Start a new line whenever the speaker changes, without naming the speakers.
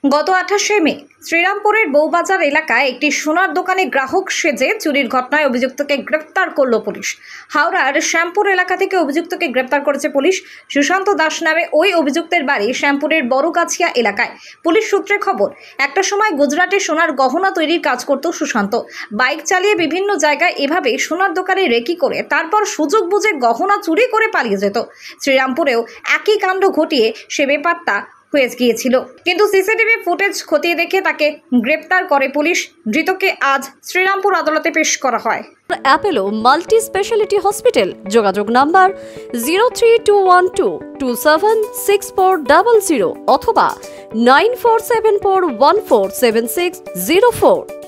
গত 28শে মে শ্রীরামপুরের বউবাজার এলাকায় একটি সোনার দোকানে গ্রাহক সেজে চুরির ঘটনায় অভিযুক্তকে গ্রেপ্তার করল পুলিশ। হাওড়ার শ্যামপুর এলাকা থেকে অভিযুক্তকে গ্রেপ্তার করেছে পুলিশ। সুশান্ত দাস নামে ওই অভিযুক্তের বাড়ি শ্যামপুরের বড়গাছিয়া এলাকায়। পুলিশ সূত্রে খবর, একটা সময় গুজরাটে সোনার গহনা তৈরির কাজ করত সুশান্ত। বাইক চালিয়ে বিভিন্ন জায়গায় এভাবে সোনার দোকানে রেকি করে তারপর সুযোগ বুঝে গহনা চুরি করে পালিয়ে যেত। শ্রীরামপুরেও একই কাণ্ড ঘটিয়ে সে বেপাত্তা হয়ে গিয়েছিল, কিন্তু সিসিটিভি ফুটেজ খতিয়ে দেখে তাকে গ্রেপ্তার করে পুলিশ। ধৃতকে আজ শ্রীরামপুর আদালতে পেশ করা হয়।
অ্যাপেলো মাল্টি স্পেশালিটি হসপিটাল, যোগাযোগ নাম্বার 03212276400 অথবা 9474147604।